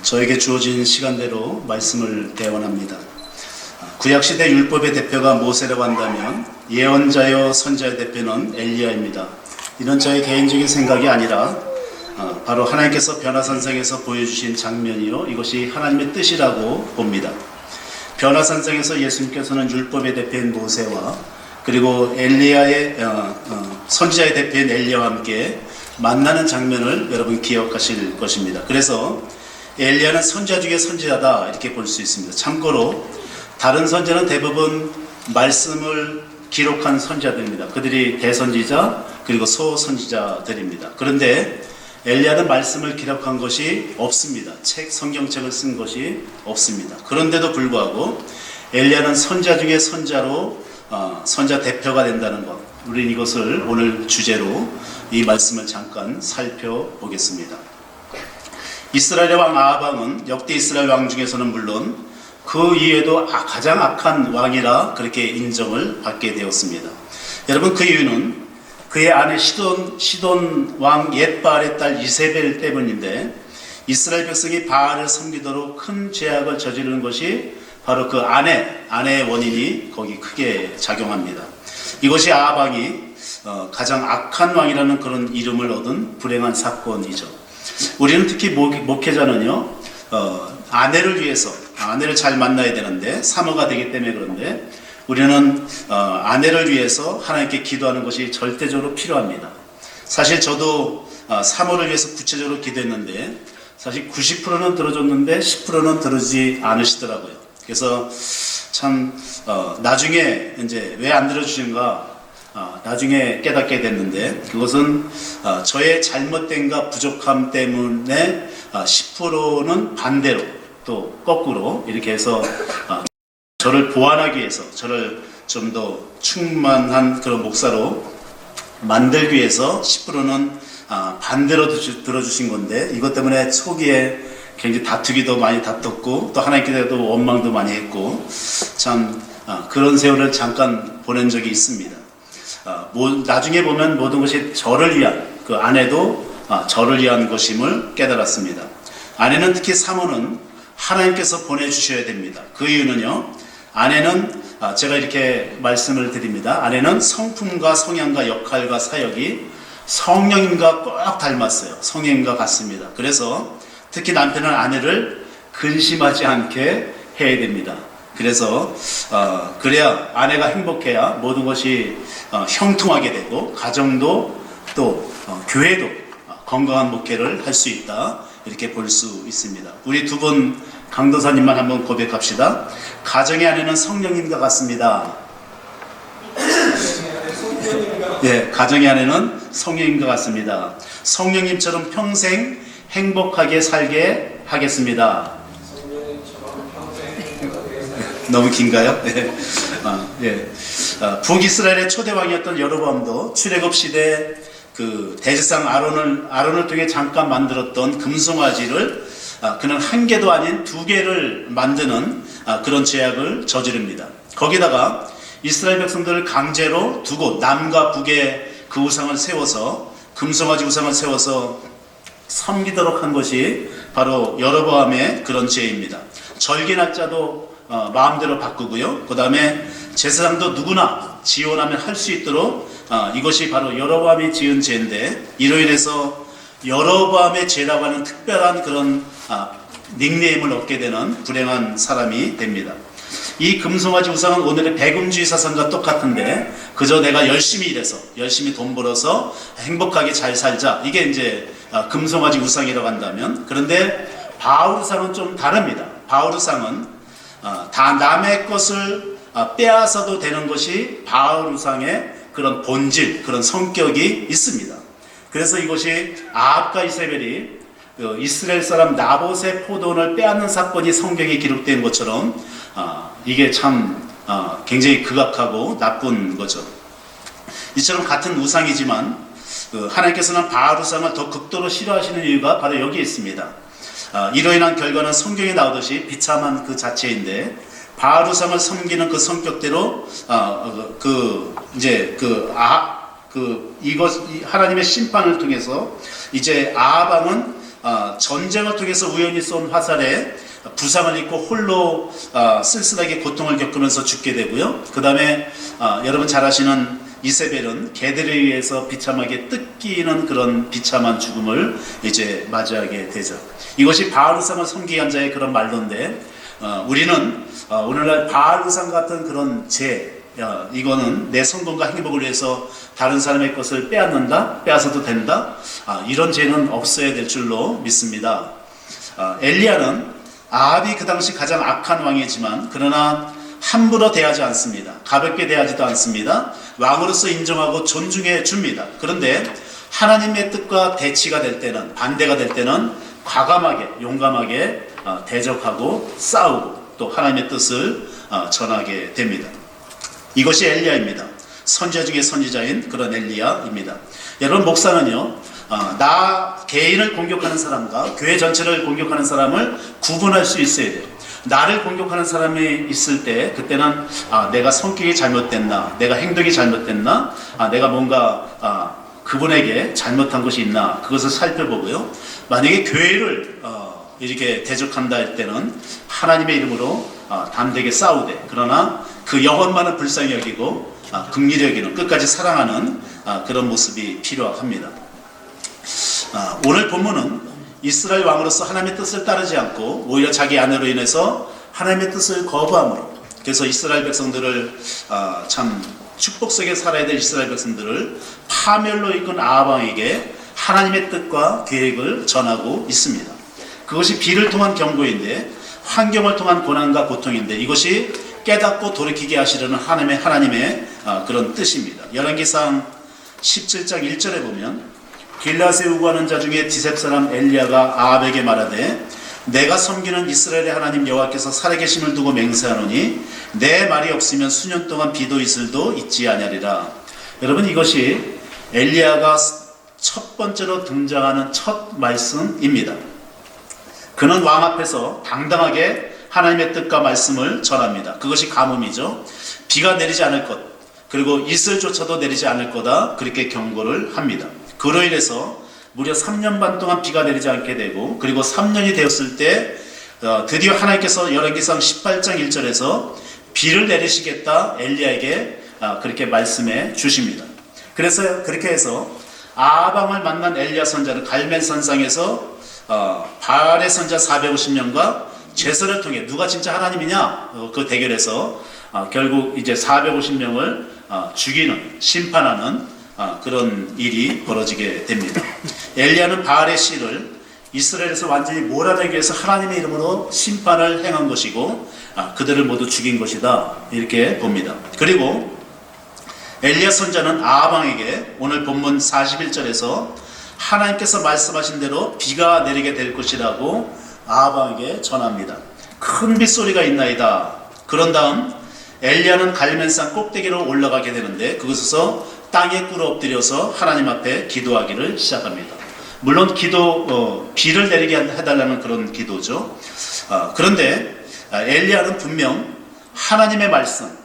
저에게 주어진 시간대로 말씀을 대원합니다. 구약시대 율법의 대표가 모세라고 한다면 예언자요 선자의 대표는 엘리야입니다. 이런 저의 개인적인 생각이 아니라 바로 하나님께서 변화산상에서 보여주신 장면이요, 이것이 하나님의 뜻이라고 봅니다. 변화산상에서 예수님께서는 율법의 대표인 모세와 그리고 엘리야의 선지자의 대표인 엘리야와 함께 만나는 장면을 여러분 기억하실 것입니다. 그래서 엘리야는 선지자 중에 선지자다, 이렇게 볼 수 있습니다. 참고로 다른 선지자는 대부분 말씀을 기록한 선지자들입니다. 그들이 대선지자 그리고 소선지자들입니다. 그런데 엘리야는 말씀을 기록한 것이 없습니다. 성경책을 쓴 것이 없습니다. 그런데도 불구하고 엘리야는 선지자 중에 선지자로 선지자 대표가 된다는 것, 우리는 이것을 오늘 주제로 이 말씀을 잠깐 살펴보겠습니다. 이스라엘의 왕 아합 역대 이스라엘 왕 중에서는 물론 그 이외에도 가장 악한 왕이라 그렇게 인정을 받게 되었습니다. 여러분, 그 이유는 그의 아내 시돈 왕 옛바알의 딸 이세벨 때문인데, 이스라엘 백성이 바알을 섬기도록 큰 죄악을 저지르는 것이 바로 그 아내의 원인이 거기 크게 작용합니다. 이것이 아합 왕이 가장 악한 왕이라는 그런 이름을 얻은 불행한 사건이죠. 우리는 특히 목회자는요, 아내를 위해서, 아내를 잘 만나야 되는데, 사모가 되기 때문에 그런데 우리는 아내를 위해서 하나님께 기도하는 것이 절대적으로 필요합니다. 사실 저도 사모를 위해서 구체적으로 기도했는데 사실 90%는 들어줬는데 10%는 들어주지 않으시더라고요. 그래서 참 나중에 이제 왜 안 들어주신가 나중에 깨닫게 됐는데, 그것은 저의 잘못됨과 부족함 때문에 10%는 반대로 또 거꾸로 이렇게 해서 저를 보완하기 위해서, 저를 좀 더 충만한 그런 목사로 만들기 위해서 10%는 반대로 들어주신 건데, 이것 때문에 초기에 굉장히 다투기도 많이 다퉜고 또 하나님께도 원망도 많이 했고, 참 그런 세월을 잠깐 보낸 적이 있습니다. 나중에 보면 모든 것이 저를 위한, 그 아내도 저를 위한 것임을 깨달았습니다. 아내는, 특히 사모는 하나님께서 보내주셔야 됩니다. 그 이유는요, 아내는 제가 이렇게 말씀을 드립니다. 아내는 성품과 성향과 역할과 사역이 성령님과 꼭 닮았어요. 성령님과 같습니다. 그래서 특히 남편은 아내를 근심하지 않게 해야 됩니다. 그래서 그래야 아내가 행복해야 모든 것이 형통하게 되고 가정도 또 교회도 건강한 목회를 할 수 있다, 이렇게 볼 수 있습니다. 우리 두 분 강도사님만 한번 고백합시다. 가정의 아내는 성령님과 같습니다. 네, 가정의 아내는 성령님과 같습니다. 성령님처럼 평생 행복하게 살게 하겠습니다. 너무 긴가요? 네. 예. 북이스라엘의 초대왕이었던 여로보암도 출애굽 시대 그 대제사장 아론을 통해 잠깐 만들었던 금송아지를 그는 한 개도 아닌 두 개를 만드는 그런 죄악을 저지릅니다. 거기다가 이스라엘 백성들을 강제로 두고 남과 북에 그 우상을 세워서, 금송아지 우상을 세워서 섬기도록 한 것이 바로 여로보암의 그런 죄입니다. 절기 날짜도 마음대로 바꾸고요, 그 다음에 제사장도 누구나 지원하면 할 수 있도록 이것이 바로 여로보암이 지은 죄인데, 이로 인해서 여로보암의 죄라고 하는 특별한 그런 닉네임을 얻게 되는 불행한 사람이 됩니다. 이 금송아지 우상은 오늘의 배금주의 사상과 똑같은데, 그저 내가 열심히 일해서 열심히 돈 벌어서 행복하게 잘 살자, 이게 이제 금송아지 우상이라고 한다면, 그런데 바울 우상은 좀 다릅니다. 바울 우상은 다 남의 것을 빼앗아도 되는 것이 바울 우상의 그런 본질, 그런 성격이 있습니다. 그래서 이것이 아합과 이세벨이 이스라엘 사람 나봇의 포도원을 빼앗는 사건이 성경에 기록된 것처럼 이게 참 굉장히 극악하고 나쁜 거죠. 이처럼 같은 우상이지만 하나님께서는 바알 우상을 더 극도로 싫어하시는 이유가 바로 여기에 있습니다. 이로 인한 결과는 성경에 나오듯이 비참한 그 자체인데, 바알 우상을 섬기는 그 성격대로 이것 하나님의 심판을 통해서 이제 아합 왕은 전쟁을 통해서 우연히 쏜 화살에 부상을 입고 홀로 쓸쓸하게 고통을 겪으면서 죽게 되고요. 그 다음에 여러분 잘 아시는 이세벨은 개들에 의해서 비참하게 뜯기는 그런 비참한 죽음을 이제 맞이하게 되죠. 이것이 바알 우상을 섬기게 한 자의 그런 말로인데, 우리는 오늘날 바알 우상 같은 그런 이거는 내 성공과 행복을 위해서 다른 사람의 것을 빼앗아도 된다, 이런 죄는 없어야 될 줄로 믿습니다. 엘리야는 아합이 그 당시 가장 악한 왕이지만 그러나 함부로 대하지 않습니다. 가볍게 대하지도 않습니다. 왕으로서 인정하고 존중해 줍니다. 그런데 하나님의 뜻과 대치가 될 때는, 반대가 될 때는 과감하게 용감하게 대적하고 싸우고 또 하나님의 뜻을 전하게 됩니다. 이것이 엘리야입니다. 선지자 중에 선지자인 그런 엘리야입니다. 여러분, 목사는요, 나 개인을 공격하는 사람과 교회 전체를 공격하는 사람을 구분할 수 있어야 돼요. 나를 공격하는 사람이 있을 때 그때는 내가 성격이 잘못됐나, 내가 행동이 잘못됐나, 내가 뭔가 그분에게 잘못한 것이 있나, 그것을 살펴보고요. 만약에 교회를 이렇게 대적한다 할 때는 하나님의 이름으로 담대하게 싸우되, 그러나 그 영혼만은 불쌍히 여기고 긍휼히 여기는, 끝까지 사랑하는 그런 모습이 필요합니다. 오늘 본문은 이스라엘 왕으로서 하나님의 뜻을 따르지 않고 오히려 자기 아내로 인해서 하나님의 뜻을 거부함으로, 그래서 이스라엘 백성들을 참 축복 속에 살아야 될 이스라엘 백성들을 파멸로 이끈 아합 왕에게 하나님의 뜻과 계획을 전하고 있습니다. 그것이 비를 통한 경고인데, 환경을 통한 고난과 고통인데, 이것이 깨닫고 돌이키게 하시려는 하나님의 그런 뜻입니다. 열왕기상 17장 1절에 보면, 길라앗에 우고하는 자 중에 디셉 사람 엘리야가 아합에게 말하되, 내가 섬기는 이스라엘의 하나님 여호와께서 살아계심을 두고 맹세하노니 내 말이 없으면 수년 동안 비도 이슬도 있지 아니하리라. 여러분, 이것이 엘리야가 첫 번째로 등장하는 첫 말씀입니다. 그는 왕 앞에서 당당하게 하나님의 뜻과 말씀을 전합니다. 그것이 가뭄이죠. 비가 내리지 않을 것, 그리고 이슬조차도 내리지 않을 거다, 그렇게 경고를 합니다. 그로 인해서 무려 3년 반 동안 비가 내리지 않게 되고, 그리고 3년이 되었을 때 드디어 하나님께서 열왕기상 18장 1절에서 비를 내리시겠다 엘리야에게 그렇게 말씀해 주십니다. 그래서 그렇게 해서 아합 왕을 만난 엘리야 선자는 갈멜 산상에서 바알의 선자 450명과 제사를 통해 누가 진짜 하나님이냐, 그 대결에서 결국 이제 450명을 죽이는, 심판하는 그런 일이 벌어지게 됩니다. 엘리야는 바알의 씨를 이스라엘에서 완전히 몰아내기 위해서 하나님의 이름으로 심판을 행한 것이고, 그들을 모두 죽인 것이다, 이렇게 봅니다. 그리고 엘리야 선자는 아합 왕에게 오늘 본문 41절에서 하나님께서 말씀하신 대로 비가 내리게 될 것이라고 아합 왕에게 전합니다. 큰 빗소리가 있나이다. 그런 다음 엘리야는 갈멜산 꼭대기로 올라가게 되는데, 그곳에서 땅에 꿇어 엎드려서 하나님 앞에 기도하기를 시작합니다. 물론 비를 내리게 해달라는 그런 기도죠. 그런데 엘리야는 분명 하나님의 말씀,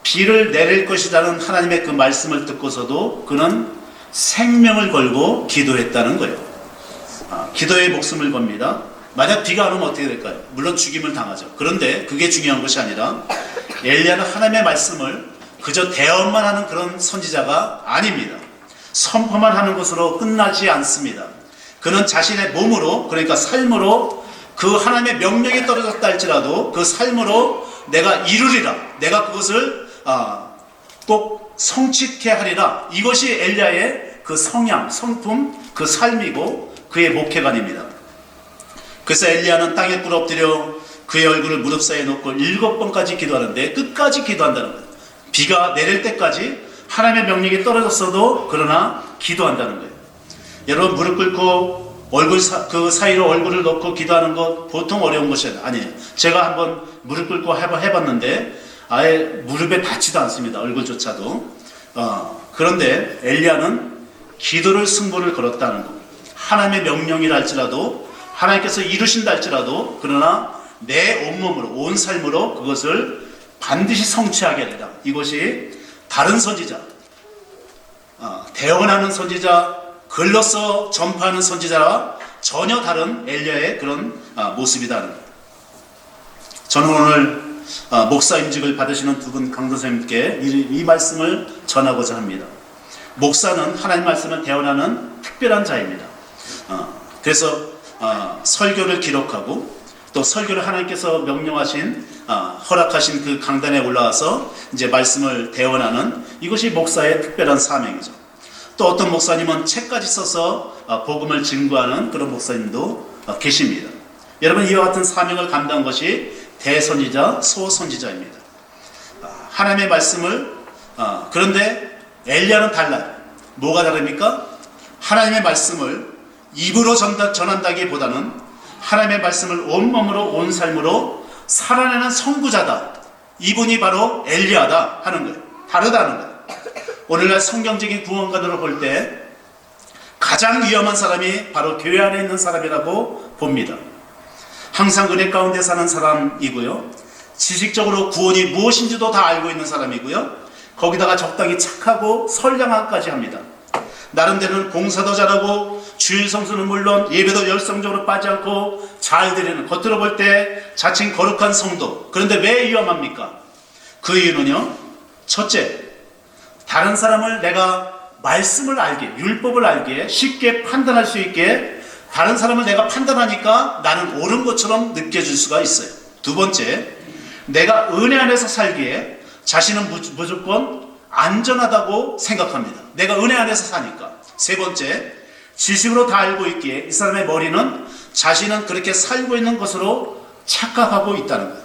비를 내릴 것이라는 하나님의 그 말씀을 듣고서도 그는 생명을 걸고 기도했다는 거예요. 기도에 목숨을 겁니다. 만약 비가 안 오면 어떻게 될까요? 물론 죽임을 당하죠. 그런데 그게 중요한 것이 아니라, 엘리야는 하나님의 말씀을 그저 대언만 하는 그런 선지자가 아닙니다. 선포만 하는 것으로 끝나지 않습니다. 그는 자신의 몸으로, 그러니까 삶으로 그 하나님의 명령이 떨어졌다 할지라도 그 삶으로 내가 이루리라, 내가 그것을 꼭 성취케 하리라, 이것이 엘리야의 그 성향, 성품, 그 삶이고 그의 목회관입니다. 그래서 엘리야는 땅에 꿇어 엎드려 그의 얼굴을 무릎 사이에 놓고 7번까지 기도하는데, 끝까지 기도한다는 거예요. 비가 내릴 때까지 하나님의 명령이 떨어졌어도 그러나 기도한다는 거예요. 여러분, 무릎 꿇고 그 사이로 얼굴을 넣고 기도하는 것 보통 어려운 것이 아니에요. 제가 한번 무릎 꿇고 해봤는데 아예 무릎에 닿지도 않습니다. 얼굴조차도. 그런데 엘리야는 기도를 승부를 걸었다는 것. 하나님의 명령이라 할지라도, 하나님께서 이루신다 할지라도, 그러나 내 온몸으로, 온 삶으로 그것을 반드시 성취하게 하리라. 이것이 다른 선지자, 대언하는 선지자, 글로써 전파하는 선지자와 전혀 다른 엘리야의 그런 모습이다는 거예요. 저는 오늘 목사임직을 받으시는 두 분 강도사님께 이 말씀을 전하고자 합니다. 목사는 하나님 말씀을 대언하는 특별한 자입니다. 그래서 설교를 기록하고 또 설교를 하나님께서 명령하신 허락하신 그 강단에 올라와서 이제 말씀을 대언하는 이것이 목사의 특별한 사명이죠. 또 어떤 목사님은 책까지 써서 복음을 증거하는 그런 목사님도 계십니다. 여러분, 이와 같은 사명을 감당한 것이 대선지자, 소선지자입니다. 하나님의 말씀을 그런데 엘리야는 달라요. 뭐가 다릅니까? 하나님의 말씀을 입으로 전한다기보다는 하나님의 말씀을 온몸으로 온 삶으로 살아내는 선구자다. 이분이 바로 엘리야다 하는 거예요. 다르다는 거예요. 오늘날 성경적인 구원관으로 볼 때 가장 위험한 사람이 바로 교회 안에 있는 사람이라고 봅니다. 항상 은혜 가운데 사는 사람이고요. 지식적으로 구원이 무엇인지도 다 알고 있는 사람이고요. 거기다가 적당히 착하고 선량하기까지 합니다. 나름대로는 봉사도 잘하고 주일 성수는 물론 예배도 열성적으로 빠지 않고 잘 드리는, 겉으로 볼 때 자칭 거룩한 성도. 그런데 왜 위험합니까? 그 이유는요, 첫째, 다른 사람을 내가 말씀을 알게, 율법을 알게, 쉽게 판단할 수 있게 다른 사람을 내가 판단하니까 나는 옳은 것처럼 느껴질 수가 있어요. 두 번째, 내가 은혜 안에서 살기에 자신은 무조건 안전하다고 생각합니다. 내가 은혜 안에서 사니까. 세 번째, 지식으로 다 알고 있기에 이 사람의 머리는 자신은 그렇게 살고 있는 것으로 착각하고 있다는 거예요.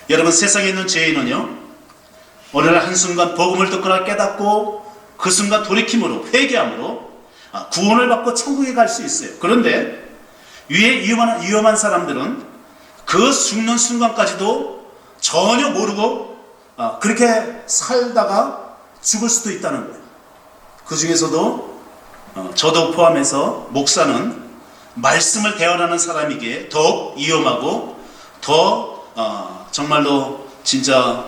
여러분, 세상에 있는 죄인은요, 어느 날 한순간 복음을 듣거나 깨닫고 그 순간 돌이킴으로, 회개함으로 구원을 받고 천국에 갈 수 있어요. 그런데 위에 위험한 사람들은 그 죽는 순간까지도 전혀 모르고 그렇게 살다가 죽을 수도 있다는 거예요. 그 중에서도 저도 포함해서 목사는 말씀을 대언하는 사람이기에 더욱 위험하고 더 정말로 진짜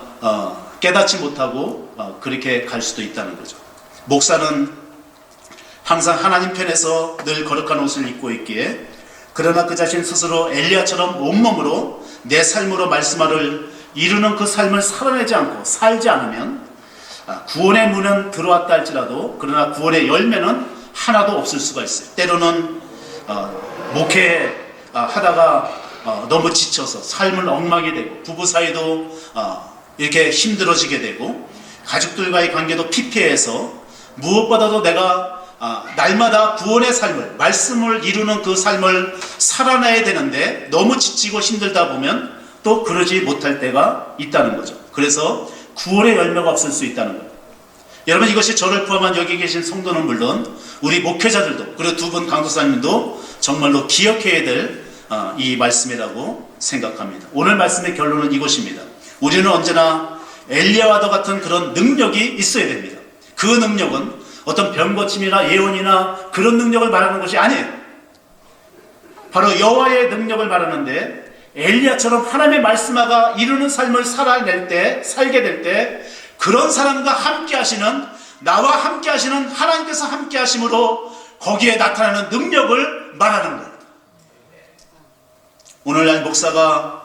깨닫지 못하고 그렇게 갈 수도 있다는 거죠. 목사는 항상 하나님 편에서 늘 거룩한 옷을 입고 있기에, 그러나 그 자신 스스로 엘리야처럼 온몸으로 내 삶으로 말씀을 이루는 그 삶을 살아내지 않고 살지 않으면 구원의 문은 들어왔다 할지라도 그러나 구원의 열매는 하나도 없을 수가 있어요. 때로는 목회 하다가 너무 지쳐서 삶을 엉망이 되고, 부부 사이도 이렇게 힘들어지게 되고, 가족들과의 관계도 피폐해서, 무엇보다도 내가 날마다 구원의 삶을, 말씀을 이루는 그 삶을 살아내야 되는데 너무 지치고 힘들다 보면 또 그러지 못할 때가 있다는 거죠. 그래서 구원의 열매가 없을 수 있다는 거예요. 여러분, 이것이 저를 포함한 여기 계신 성도는 물론 우리 목회자들도, 그리고 두 분 강도사님도 정말로 기억해야 될 이 말씀이라고 생각합니다. 오늘 말씀의 결론은 이것입니다. 우리는 언제나 엘리야와도 같은 그런 능력이 있어야 됩니다. 그 능력은 어떤 병고침이나 예언이나 그런 능력을 말하는 것이 아니에요. 바로 여호와의 능력을 말하는데, 엘리야처럼 하나님의 말씀하가 이루는 삶을 살게 될 때 그런 사람과 함께 하시는, 나와 함께 하시는 하나님께서 함께 하심으로 거기에 나타나는 능력을 말하는 거예요. 오늘날 목사가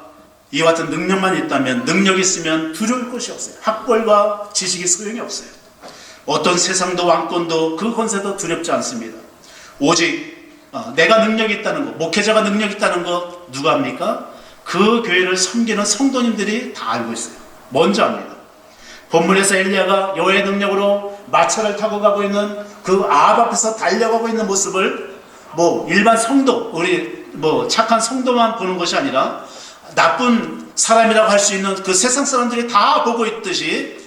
이와 같은 능력만 있다면, 능력이 있으면 두려울 것이 없어요. 학벌과 지식이 소용이 없어요. 어떤 세상도 왕권도 그 권세도 두렵지 않습니다. 오직 내가 능력이 있다는 것, 목회자가 능력이 있다는 것 누가 합니까? 그 교회를 섬기는 성도님들이 다 알고 있어요. 먼저 합니다. 본문에서 엘리야가 여호와의 능력으로 마차를 타고 가고 있는 그 아합 앞에서 달려가고 있는 모습을 일반 성도, 우리 착한 성도만 보는 것이 아니라 나쁜 사람이라고 할 수 있는 그 세상 사람들이 다 보고 있듯이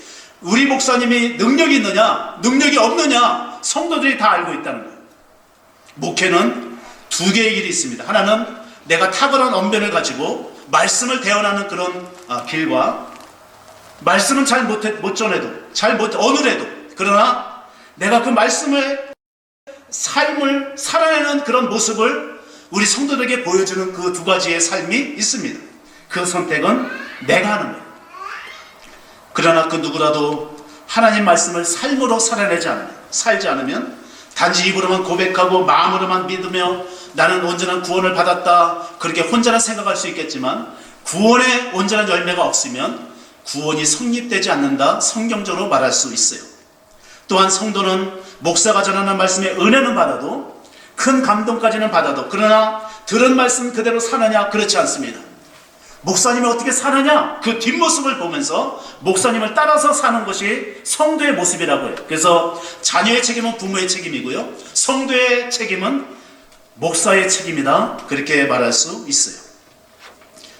우리 목사님이 능력이 있느냐, 능력이 없느냐, 성도들이 다 알고 있다는 거예요. 목회는 두 개의 길이 있습니다. 하나는 내가 탁월한 언변을 가지고 말씀을 대언하는 그런 길과, 말씀은 잘 못 전해도, 잘 못 언으래도, 그러나 내가 그 말씀을, 삶을 살아내는 그런 모습을 우리 성도들에게 보여주는 그 두 가지의 삶이 있습니다. 그 선택은 내가 하는 거예요. 그러나 그 누구라도 하나님 말씀을 삶으로 살지 않으면 단지 입으로만 고백하고 마음으로만 믿으며 나는 온전한 구원을 받았다, 그렇게 혼자나 생각할 수 있겠지만 구원의 온전한 열매가 없으면 구원이 성립되지 않는다, 성경적으로 말할 수 있어요. 또한 성도는 목사가 전하는 말씀의 은혜는 받아도, 큰 감동까지는 받아도, 그러나 들은 말씀 그대로 사느냐? 그렇지 않습니다. 목사님이 어떻게 사느냐? 그 뒷모습을 보면서 목사님을 따라서 사는 것이 성도의 모습이라고 해요. 그래서 자녀의 책임은 부모의 책임이고요, 성도의 책임은 목사의 책임이다, 그렇게 말할 수 있어요.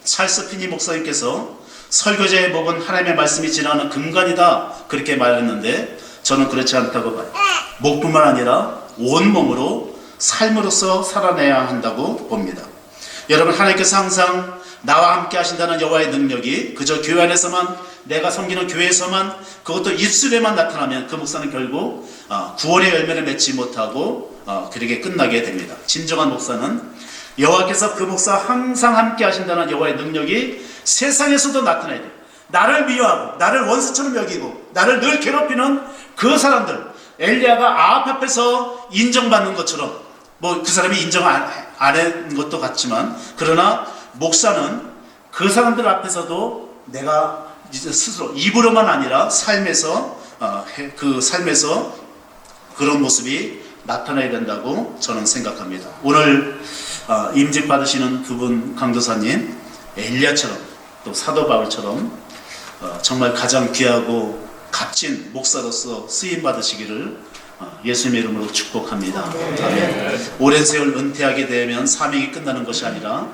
찰스 피니 목사님께서 설교자의 목은 하나님의 말씀이 지나가는 근간이다, 그렇게 말했는데 저는 그렇지 않다고 봐요. 목뿐만 아니라 온몸으로 삶으로서 살아내야 한다고 봅니다. 여러분, 하나님께서 항상 나와 함께 하신다는 여호와의 능력이 그저 교회 안에서만, 내가 섬기는 교회에서만, 그것도 입술에만 나타나면 그 목사는 결국 구원의 열매를 맺지 못하고 그렇게 끝나게 됩니다. 진정한 목사는 여호와께서 그 목사 항상 함께 하신다는 여호와의 능력이 세상에서도 나타나야 돼요. 나를 미워하고 나를 원수처럼 여기고 나를 늘 괴롭히는 그 사람들, 엘리야가 아합 앞에서 인정받는 것처럼, 뭐 그 사람이 인정 안 한 것도 같지만, 그러나 목사는 그 사람들 앞에서도 내가 이제 스스로 입으로만 아니라 삶에서 그 삶에서 그런 모습이 나타나야 된다고 저는 생각합니다. 오늘 임직 받으시는 두 분 강도사님, 엘리야처럼 또 사도 바울처럼 정말 가장 귀하고 값진 목사로서 쓰임 받으시기를 예수님의 이름으로 축복합니다. 아멘. 오랜 세월 은퇴하게 되면 사명이 끝나는 것이 아니라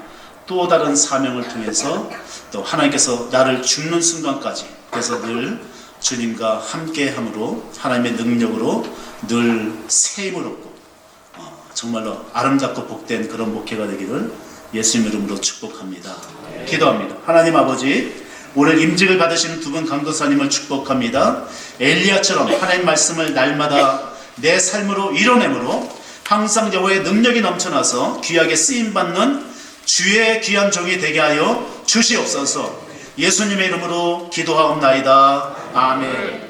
또 다른 사명을 통해서 또 하나님께서 나를 죽는 순간까지, 그래서 늘 주님과 함께함으로 하나님의 능력으로 늘 새 힘을 얻고 정말로 아름답고 복된 그런 목회가 되기를 예수님 이름으로 축복합니다. 기도합니다. 하나님 아버지, 오늘 임직을 받으시는 두 분 강도사님을 축복합니다. 엘리야처럼 하나님 말씀을 날마다 내 삶으로 이뤄내므로 항상 여호와의 능력이 넘쳐나서 귀하게 쓰임받는 주의 귀한 종이 되게 하여 주시옵소서. 예수님의 이름으로 기도하옵나이다. 아멘.